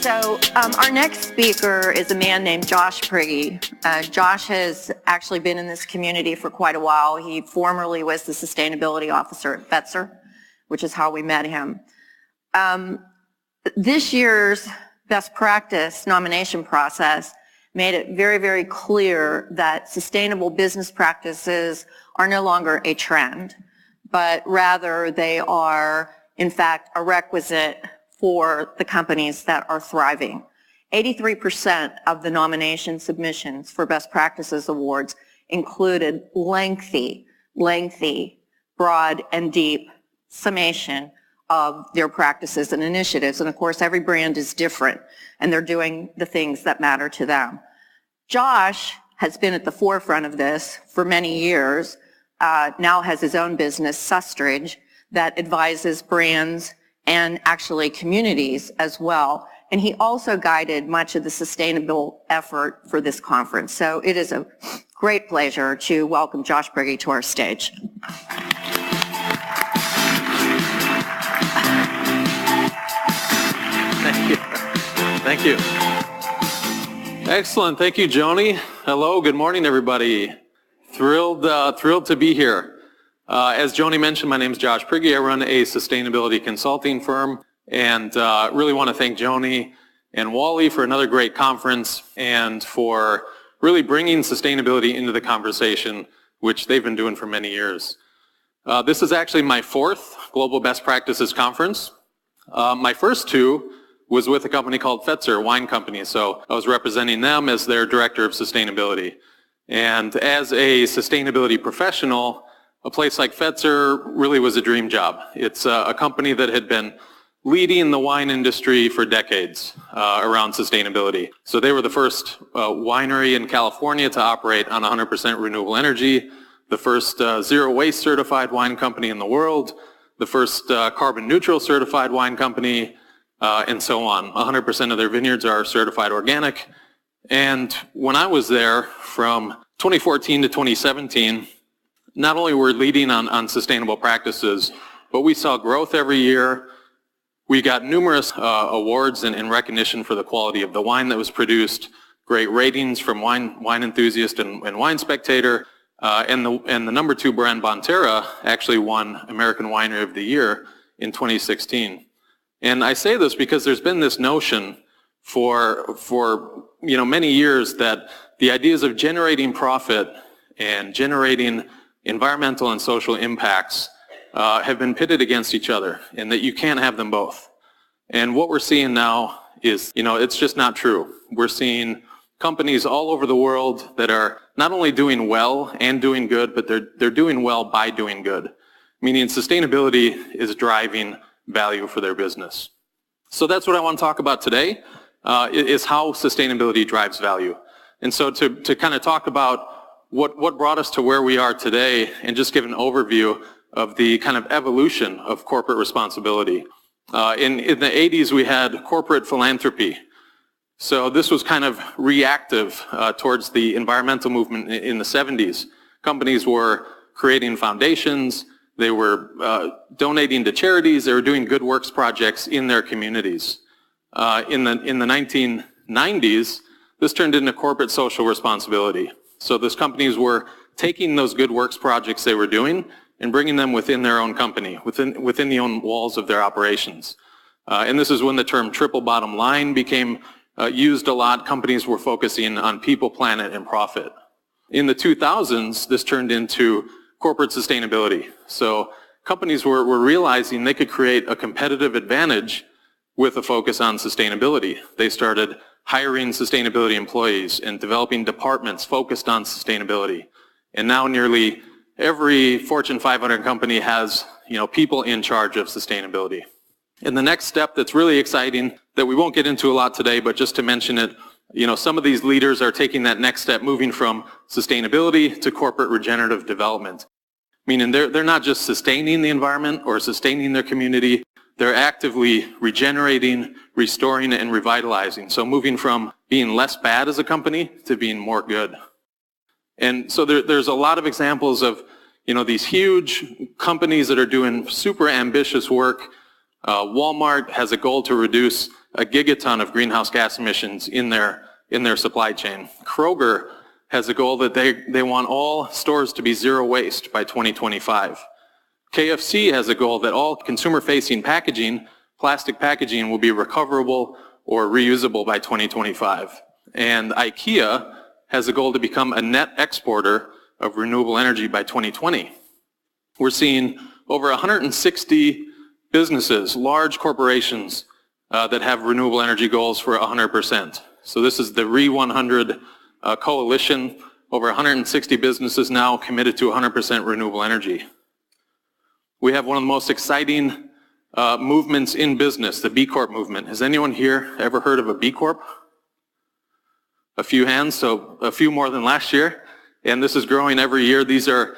Our next speaker is a man named Josh Prigge. Josh has actually been in this community for quite a while. He formerly was the sustainability officer at Fetzer, which is how we met him. This year's best practice nomination process made it very, very clear that sustainable business practices are no longer a trend, but rather they are, in fact, a requisite for the companies that are thriving. 83% of the nomination submissions for Best Practices Awards included lengthy, broad and deep summation of their practices and initiatives. And of course, every brand is different, and they're doing the things that matter to them. Josh has been at the forefront of this for many years, now has his own business, Sustridge, that advises brands and actually communities as well. And he also guided much of the sustainable effort for this conference. So it is a great pleasure to welcome Josh Prigge to our stage. Thank you. Excellent. Thank you, Joni. Hello. Good morning, everybody. Thrilled to be here. As Joni mentioned, my name is Josh Prigge. I run a sustainability consulting firm, and really want to thank Joni and Wally for another great conference and for really bringing sustainability into the conversation, which they've been doing for many years. This is actually my fourth Global Best Practices Conference. My first two was with a company called Fetzer Wine Company, so I was representing them as their Director of Sustainability. And as a sustainability professional, a place like Fetzer really was a dream job. It's a company that had been leading the wine industry for decades around sustainability. So they were the first winery in California to operate on 100% renewable energy, the first zero waste certified wine company in the world, the first carbon neutral certified wine company, and so on. 100% of their vineyards are certified organic. And when I was there from 2014 to 2017, not only were we leading on sustainable practices, but we saw growth every year. We got numerous awards and recognition for the quality of the wine that was produced, great ratings from Wine Enthusiast and Wine Spectator, and the number 2 brand Bonterra actually won American Winery of the Year in 2016. And I say this because there's been this notion for many years that the ideas of generating profit and generating environmental and social impacts have been pitted against each other, and that you can't have them both. And what we're seeing now is, it's just not true. We're seeing companies all over the world that are not only doing well and doing good, but they're doing well by doing good. Meaning sustainability is driving value for their business. So that's what I want to talk about today, is how sustainability drives value. And so to kind of talk about what brought us to where we are today, and just give an overview of the kind of evolution of corporate responsibility. In the 80s, we had corporate philanthropy. So this was kind of reactive towards the environmental movement in the 70s. Companies were creating foundations, they were donating to charities, they were doing good works projects in their communities. In the 1990s, this turned into corporate social responsibility. So those companies were taking those good works projects they were doing and bringing them within their own company, within the own walls of their operations. And this is when the term triple bottom line became used a lot. Companies were focusing on people, planet, and profit. In the 2000s, this turned into corporate sustainability. So companies were realizing they could create a competitive advantage with a focus on sustainability. They started hiring sustainability employees and developing departments focused on sustainability. And now nearly every Fortune 500 company has, people in charge of sustainability. And the next step that's really exciting, that we won't get into a lot today, but just to mention it, some of these leaders are taking that next step, moving from sustainability to corporate regenerative development. Meaning they're not just sustaining the environment or sustaining their community, they're actively regenerating, restoring, and revitalizing. So moving from being less bad as a company to being more good. And so there's a lot of examples of, these huge companies that are doing super ambitious work. Walmart has a goal to reduce a gigaton of greenhouse gas emissions in their supply chain. Kroger has a goal that they want all stores to be zero waste by 2025. KFC has a goal that all consumer-facing packaging, plastic packaging, will be recoverable or reusable by 2025. And IKEA has a goal to become a net exporter of renewable energy by 2020. We're seeing over 160 businesses, large corporations, that have renewable energy goals for 100%. So this is the RE100 coalition, over 160 businesses now committed to 100% renewable energy. We have one of the most exciting movements in business, the B-Corp movement. Has anyone here ever heard of a B-Corp? A few hands, so a few more than last year. And this is growing every year. These are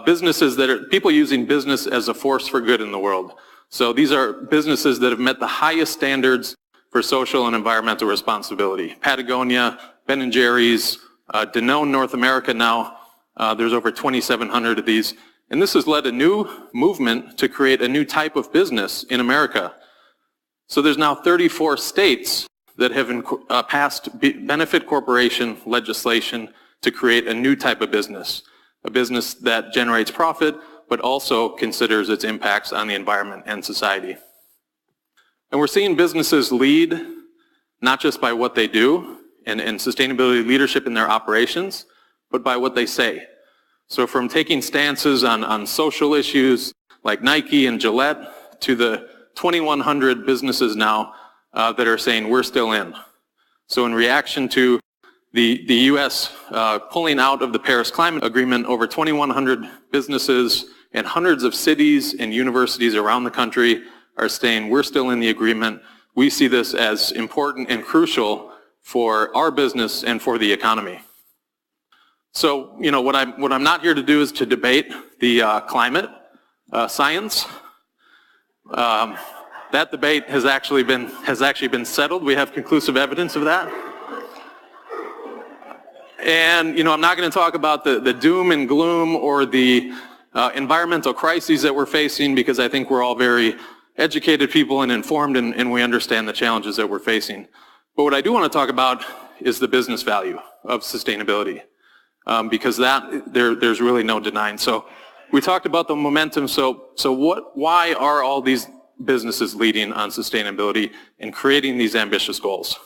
businesses that are people using business as a force for good in the world. So these are businesses that have met the highest standards for social and environmental responsibility. Patagonia, Ben & Jerry's, Danone North America now, there's over 2,700 of these. And this has led a new movement to create a new type of business in America. So there's now 34 states that have passed benefit corporation legislation to create a new type of business, a business that generates profit, but also considers its impacts on the environment and society. And we're seeing businesses lead not just by what they do and sustainability leadership in their operations, but by what they say. So from taking stances on social issues like Nike and Gillette to the 2,100 businesses now that are saying we're still in. So in reaction to the U.S. Pulling out of the Paris Climate Agreement, over 2,100 businesses and hundreds of cities and universities around the country are saying we're still in the agreement. We see this as important and crucial for our business and for the economy. So, you know, what I'm not here to do is to debate the climate science. That debate has actually been settled. We have conclusive evidence of that. And, you know, I'm not going to talk about the doom and gloom or the environmental crises that we're facing, because I think we're all very educated people and informed, and we understand the challenges that we're facing. But what I do want to talk about is the business value of sustainability, because there's really no denying. So we talked about the momentum. So why are all these businesses leading on sustainability and creating these ambitious goals?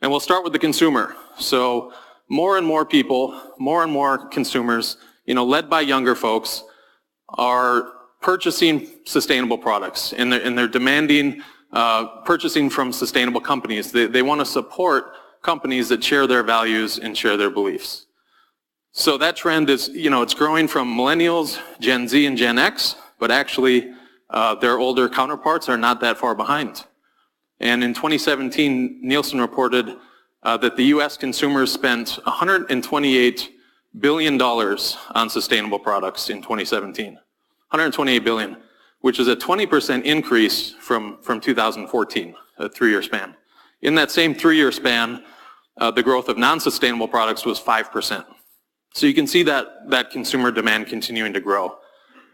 And we'll start with the consumer. So more and more people, more and more consumers, you know, led by younger folks, are purchasing sustainable products, and they're demanding purchasing from sustainable companies. They want to support companies that share their values and share their beliefs. So that trend is, you know, it's growing from millennials, Gen Z, and Gen X, but actually their older counterparts are not that far behind. And in 2017, Nielsen reported that the U.S. consumers spent $128 billion on sustainable products in 2017. $128 billion, which is a 20% increase from 2014, a 3-year span. In that same 3-year span, the growth of non-sustainable products was 5%. So you can see that consumer demand continuing to grow.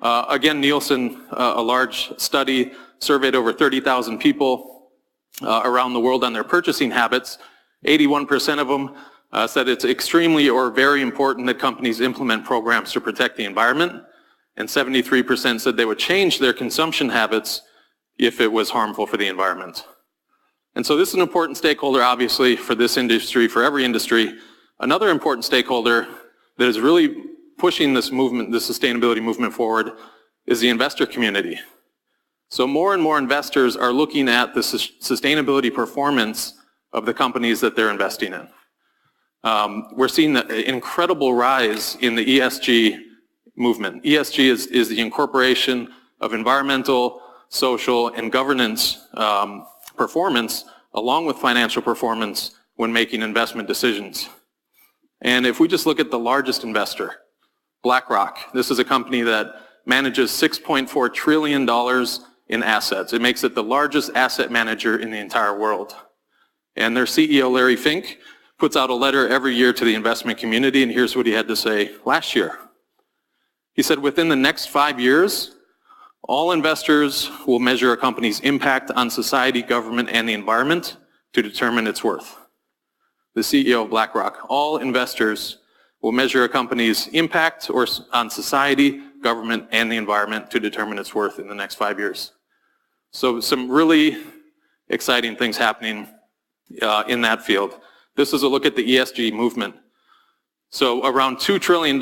Again, Nielsen, a large study, surveyed over 30,000 people around the world on their purchasing habits. 81% of them said it's extremely or very important that companies implement programs to protect the environment, and 73% said they would change their consumption habits if it was harmful for the environment. And so this is an important stakeholder, obviously, for this industry, for every industry. Another important stakeholder that is really pushing this movement, the sustainability movement forward, is the investor community. So more and more investors are looking at the sustainability performance of the companies that they're investing in. We're seeing an incredible rise in the ESG movement. ESG is the incorporation of environmental, social, and governance performance along with financial performance when making investment decisions. And if we just look at the largest investor, BlackRock, this is a company that manages $6.4 trillion in assets. It makes it the largest asset manager in the entire world. And their CEO, Larry Fink, puts out a letter every year to the investment community, and here's what he had to say last year. He said, within the next 5 years, All investors will measure a company's impact on society, government, and the environment to determine its worth. The CEO of BlackRock, all investors will measure a company's impact on society, government, and the environment to determine its worth in the next 5 years. So some really exciting things happening in that field. This is a look at the ESG movement. So around $2 trillion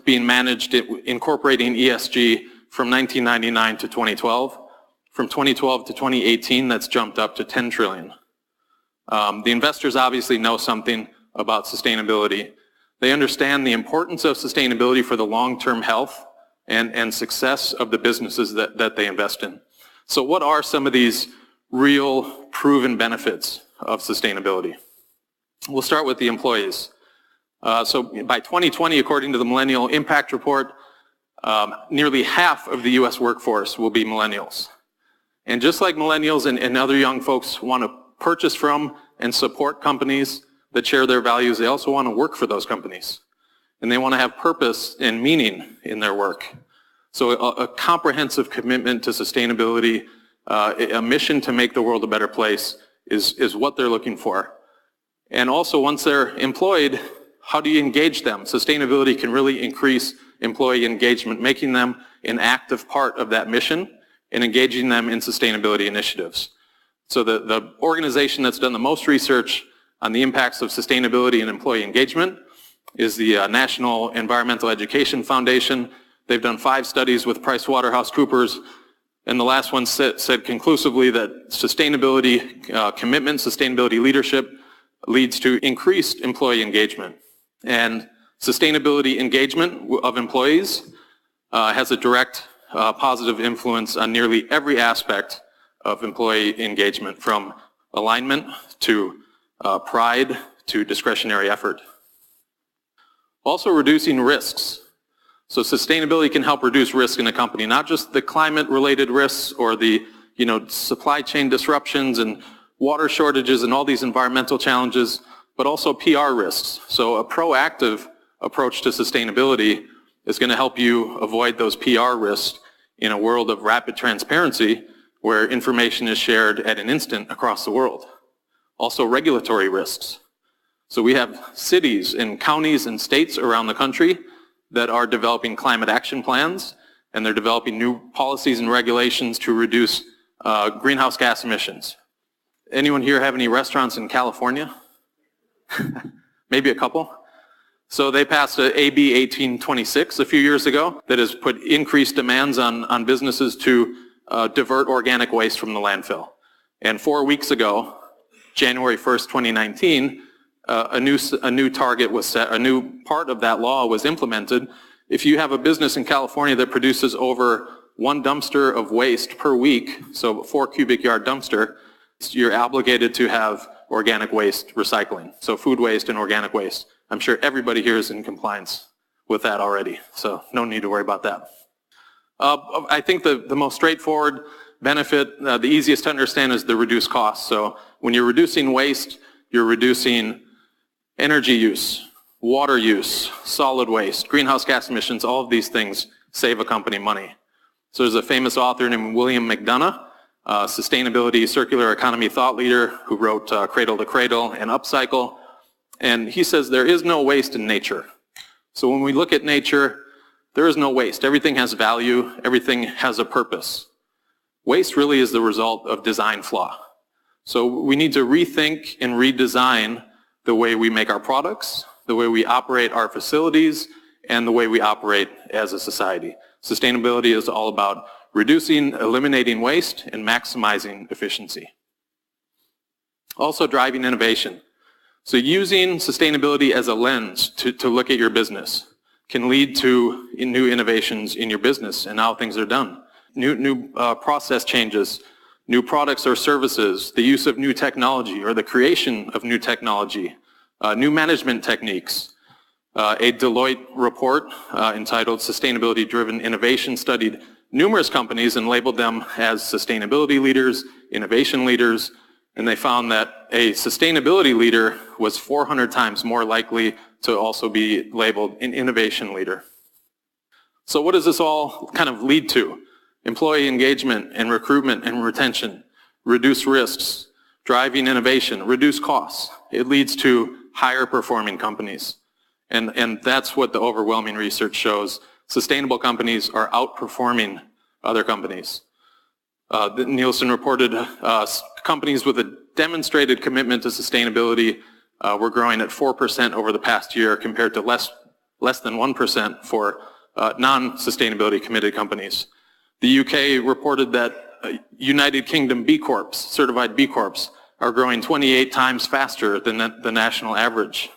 being managed incorporating ESG from 1999 to 2012. From 2012 to 2018, that's jumped up to 10 trillion. The investors obviously know something about sustainability. They understand the importance of sustainability for the long-term health and success of the businesses that they invest in. So what are some of these real proven benefits of sustainability? We'll start with the employees. So by 2020, according to the Millennial Impact Report, nearly half of the US workforce will be millennials. And just like millennials and other young folks want to purchase from and support companies that share their values, they also want to work for those companies. And they want to have purpose and meaning in their work. So a comprehensive commitment to sustainability, a mission to make the world a better place is what they're looking for. And also once they're employed, how do you engage them? Sustainability can really increase employee engagement, making them an active part of that mission and engaging them in sustainability initiatives. So the organization that's done the most research on the impacts of sustainability and employee engagement is the National Environmental Education Foundation. They've done 5 studies with PricewaterhouseCoopers, and the last one said conclusively that sustainability commitment, sustainability leadership leads to increased employee engagement. And sustainability engagement of employees has a direct positive influence on nearly every aspect of employee engagement, from alignment to pride to discretionary effort. Also reducing risks. So sustainability can help reduce risk in a company, not just the climate-related risks or the supply chain disruptions and water shortages and all these environmental challenges, but also PR risks. So a proactive approach to sustainability is going to help you avoid those PR risks in a world of rapid transparency where information is shared at an instant across the world. Also regulatory risks. So we have cities and counties and states around the country that are developing climate action plans, and they're developing new policies and regulations to reduce greenhouse gas emissions. Anyone here have any restaurants in California? Maybe a couple. So they passed a AB 1826 a few years ago that has put increased demands on businesses to divert organic waste from the landfill. And 4 weeks ago, January 1st, 2019, a new target was set, a new part of that law was implemented. If you have a business in California that produces over 1 dumpster of waste per week, so 4 cubic yard dumpster, you're obligated to have organic waste recycling. So food waste and organic waste. I'm sure everybody here is in compliance with that already, so no need to worry about that. I think the most straightforward benefit, the easiest to understand, is the reduced cost. So when you're reducing waste, you're reducing energy use, water use, solid waste, greenhouse gas emissions. All of these things save a company money. So there's a famous author named William McDonough, sustainability, circular economy thought leader, who wrote Cradle to Cradle and Upcycle. And he says there is no waste in nature. So when we look at nature, there is no waste. Everything has value. Everything has a purpose. Waste really is the result of design flaw. So we need to rethink and redesign the way we make our products, the way we operate our facilities, and the way we operate as a society. Sustainability is all about reducing, eliminating waste, and maximizing efficiency. Also driving innovation. So using sustainability as a lens to look at your business can lead to new innovations in your business and how things are done. New process changes, new products or services, the use of new technology or the creation of new technology, new management techniques. A Deloitte report entitled Sustainability Driven Innovation studied numerous companies and labeled them as sustainability leaders, innovation leaders, and they found that a sustainability leader was 400 times more likely to also be labeled an innovation leader. So what does this all kind of lead to? employee engagement and recruitment and retention, reduce risks, driving innovation, reduce costs. It leads to higher performing companies. And that's what the overwhelming research shows. Sustainable companies are outperforming other companies. Nielsen reported companies with a demonstrated commitment to sustainability were growing at 4% over the past year compared to less than 1% for non-sustainability committed companies. The UK reported that United Kingdom B-Corps, certified B-Corps, are growing 28 times faster than the national average.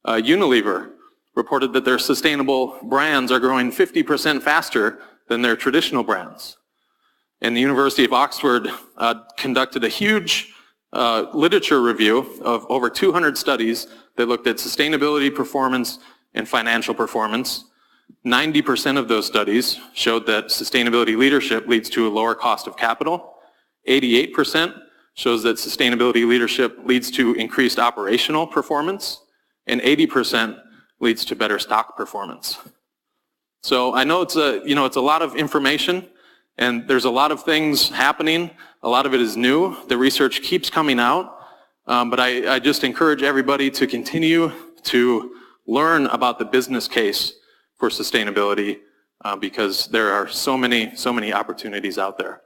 Unilever reported that their sustainable brands are growing 50% faster than their traditional brands. And the University of Oxford conducted a huge literature review of over 200 studies that looked at sustainability, performance, and financial performance. 90% of those studies showed that sustainability leadership leads to a lower cost of capital. 88% shows that sustainability leadership leads to increased operational performance, and 80% leads to better stock performance. So I know it's a lot of information, and there's a lot of things happening. A lot of it is new. The research keeps coming out, but I just encourage everybody to continue to learn about the business case for sustainability because there are so many opportunities out there.